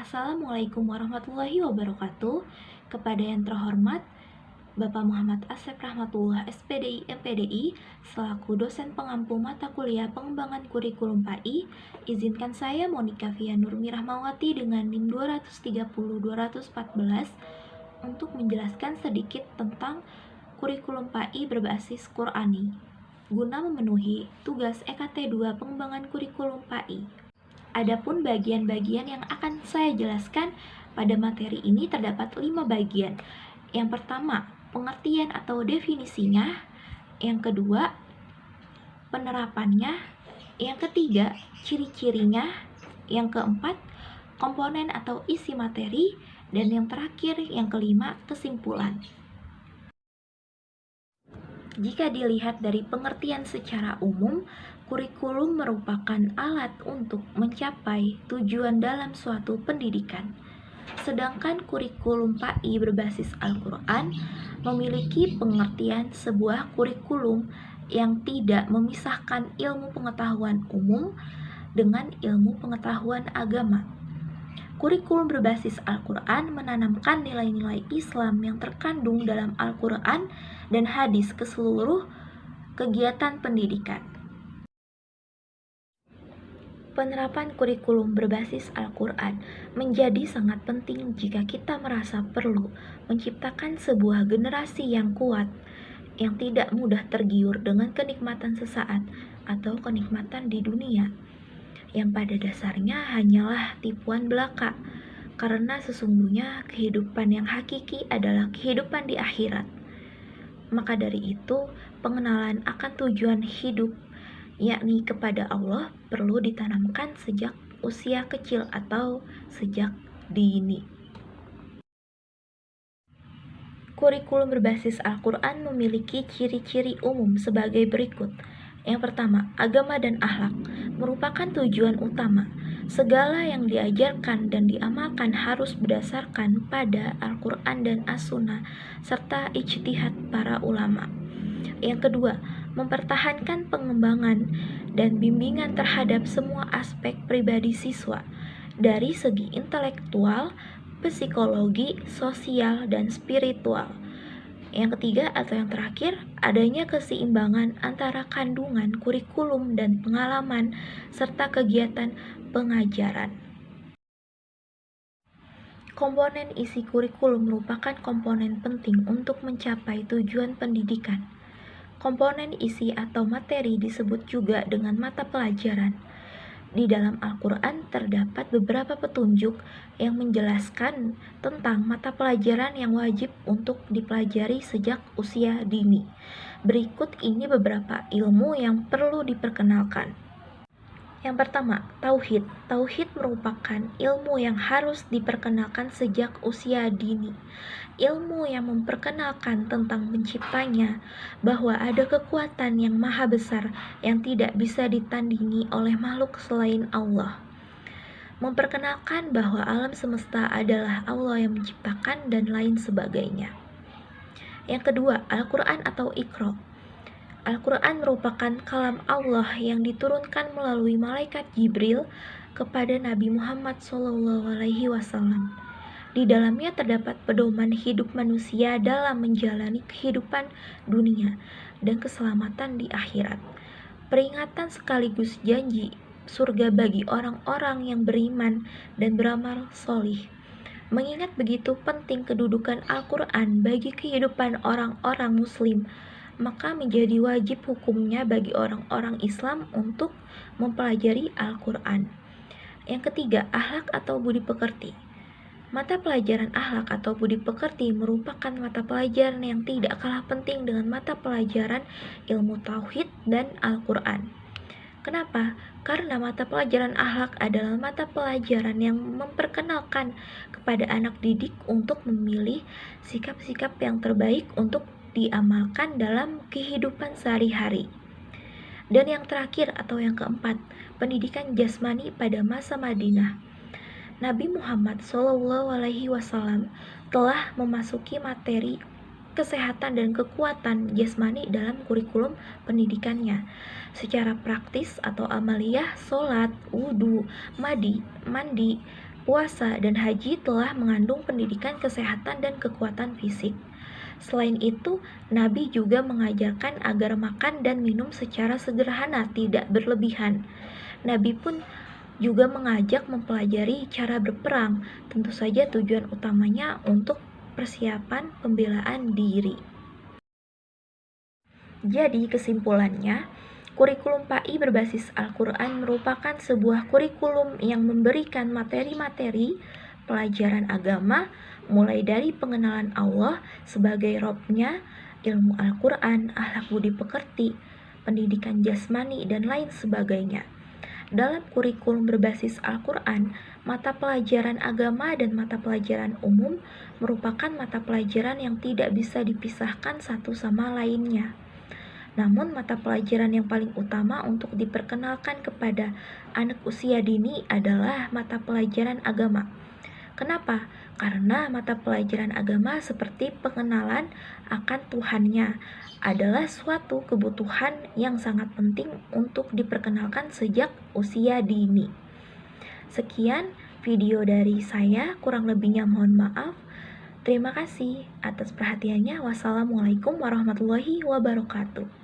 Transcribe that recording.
Assalamualaikum warahmatullahi wabarakatuh. Kepada yang terhormat Bapak Muhammad Asep Rahmatullah SPDI MPDI selaku dosen pengampu mata kuliah pengembangan kurikulum PAI, izinkan saya Monika Via Nurmi Rahmawati dengan NIM 230-214 untuk menjelaskan sedikit tentang kurikulum PAI berbasis Qur'ani guna memenuhi tugas EKT 2 pengembangan kurikulum PAI. Adapun bagian-bagian yang akan saya jelaskan pada materi ini terdapat 5 bagian. Yang pertama, pengertian atau definisinya. Yang kedua, penerapannya. Yang ketiga, ciri-cirinya. Yang keempat, komponen atau isi materi. Dan yang terakhir, yang kelima, kesimpulan. Jika dilihat dari pengertian secara umum, kurikulum merupakan alat untuk mencapai tujuan dalam suatu pendidikan. Sedangkan kurikulum PAI berbasis Al-Quran memiliki pengertian sebuah kurikulum yang tidak memisahkan ilmu pengetahuan umum dengan ilmu pengetahuan agama. Kurikulum berbasis Al-Quran menanamkan nilai-nilai Islam yang terkandung dalam Al-Quran dan hadis ke seluruh kegiatan pendidikan. Penerapan kurikulum berbasis Al-Quran menjadi sangat penting jika kita merasa perlu menciptakan sebuah generasi yang kuat, yang tidak mudah tergiur dengan kenikmatan sesaat atau kenikmatan di dunia, yang pada dasarnya hanyalah tipuan belaka, karena sesungguhnya kehidupan yang hakiki adalah kehidupan di akhirat. Maka dari itu, pengenalan akan tujuan hidup, yakni kepada Allah, perlu ditanamkan sejak usia kecil atau sejak dini. Kurikulum berbasis Al-Quran memiliki ciri-ciri umum sebagai berikut. Yang pertama, agama dan akhlak merupakan tujuan utama. Segala yang diajarkan dan diamalkan harus berdasarkan pada Al-Quran dan As-Sunnah serta ijtihad para ulama. Yang kedua, mempertahankan pengembangan dan bimbingan terhadap semua aspek pribadi siswa dari segi intelektual, psikologi, sosial, dan spiritual. Yang ketiga atau yang terakhir, adanya keseimbangan antara kandungan, kurikulum, dan pengalaman, serta kegiatan pengajaran. Komponen isi kurikulum merupakan komponen penting untuk mencapai tujuan pendidikan. Komponen isi atau materi disebut juga dengan mata pelajaran. Di dalam Al-Quran terdapat beberapa petunjuk yang menjelaskan tentang mata pelajaran yang wajib untuk dipelajari sejak usia dini. Berikut ini beberapa ilmu yang perlu diperkenalkan. Yang pertama, tauhid. Tauhid merupakan ilmu yang harus diperkenalkan sejak usia dini. Ilmu yang memperkenalkan tentang penciptanya, bahwa ada kekuatan yang maha besar yang tidak bisa ditandingi oleh makhluk selain Allah. Memperkenalkan bahwa alam semesta adalah Allah yang menciptakan dan lain sebagainya. Yang kedua, Al-Quran atau Iqra. Al-Quran merupakan kalam Allah yang diturunkan melalui malaikat Jibril kepada Nabi Muhammad SAW. Di dalamnya terdapat pedoman hidup manusia dalam menjalani kehidupan dunia dan keselamatan di akhirat. Peringatan sekaligus janji surga bagi orang-orang yang beriman dan beramal solih. Mengingat begitu penting kedudukan Al-Quran bagi kehidupan orang-orang Muslim, maka menjadi wajib hukumnya bagi orang-orang Islam untuk mempelajari Al-Quran. Yang ketiga, akhlak atau budi pekerti. Mata pelajaran akhlak atau budi pekerti merupakan mata pelajaran yang tidak kalah penting dengan mata pelajaran ilmu tauhid dan Al-Quran. Kenapa? Karena mata pelajaran akhlak adalah mata pelajaran yang memperkenalkan kepada anak didik untuk memilih sikap-sikap yang terbaik untuk diamalkan dalam kehidupan sehari-hari. Dan yang terakhir atau yang keempat, pendidikan jasmani pada masa Madinah. Nabi Muhammad SAW telah memasuki materi kesehatan dan kekuatan jasmani dalam kurikulum pendidikannya. Secara praktis atau amaliyah, sholat, wudhu, mandi, puasa, dan haji telah mengandung pendidikan kesehatan dan kekuatan fisik. Selain itu, Nabi juga mengajarkan agar makan dan minum secara sederhana, tidak berlebihan. Nabi pun juga mengajak mempelajari cara berperang, tentu saja tujuan utamanya untuk persiapan pembelaan diri. Jadi kesimpulannya, kurikulum PAI berbasis Al-Quran merupakan sebuah kurikulum yang memberikan materi-materi pelajaran agama, mulai dari pengenalan Allah sebagai Robnya, ilmu Al-Quran, akhlak budi pekerti, pendidikan jasmani, dan lain sebagainya. Dalam kurikulum berbasis Al-Quran, mata pelajaran agama dan mata pelajaran umum merupakan mata pelajaran yang tidak bisa dipisahkan satu sama lainnya. Namun, mata pelajaran yang paling utama untuk diperkenalkan kepada anak usia dini adalah mata pelajaran agama. Kenapa? Karena mata pelajaran agama seperti pengenalan akan Tuhannya adalah suatu kebutuhan yang sangat penting untuk diperkenalkan sejak usia dini. Sekian video dari saya, kurang lebihnya mohon maaf. Terima kasih atas perhatiannya. Wassalamualaikum warahmatullahi wabarakatuh.